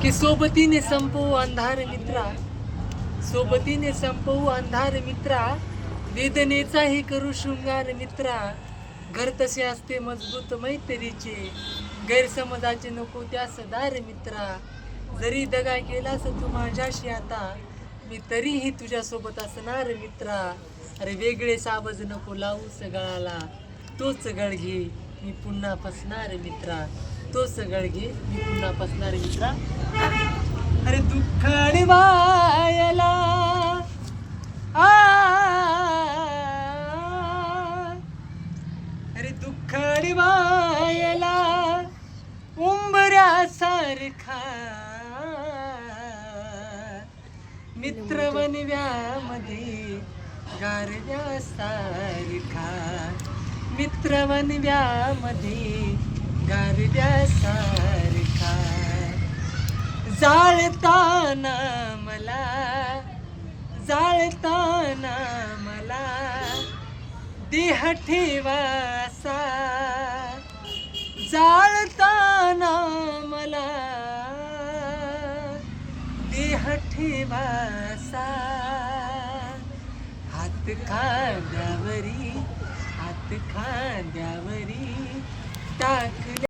की सोबतीने संपवू अंधार मित्रा, सोबतीने संपवू अंधार मित्रा, वेदनेचाही करू शृंगार मित्रा. घर तसे असते मजबूत मैत्रीचे, गैरसमजाचे नको त्यास दार मित्रा. जरी दगा केलास तू माझ्याशी आता, मी तरीही तुझ्यासोबत असणार मित्रा. अरे वेगळे सावज नको लावूस गळाला, तोच गळ घे मी पुन्हा फसणार मित्रा, तोच गळ घे मी पुन्हा फसणार मित्रा. अरे दुःख आणि मायला आ, अरे दुःख आणि मायला उंबऱ्यासारखा मित्र वनव्यामध्ये गारव्यासारखा, मित्र वनव्यामध्ये गारव्यासारखा. जाळताना मला, जाळताना मला देह ठेवासा, जाळताना मला देह ठेवासा. हात खांद्यावरी, हात खांद्यावरी टाकले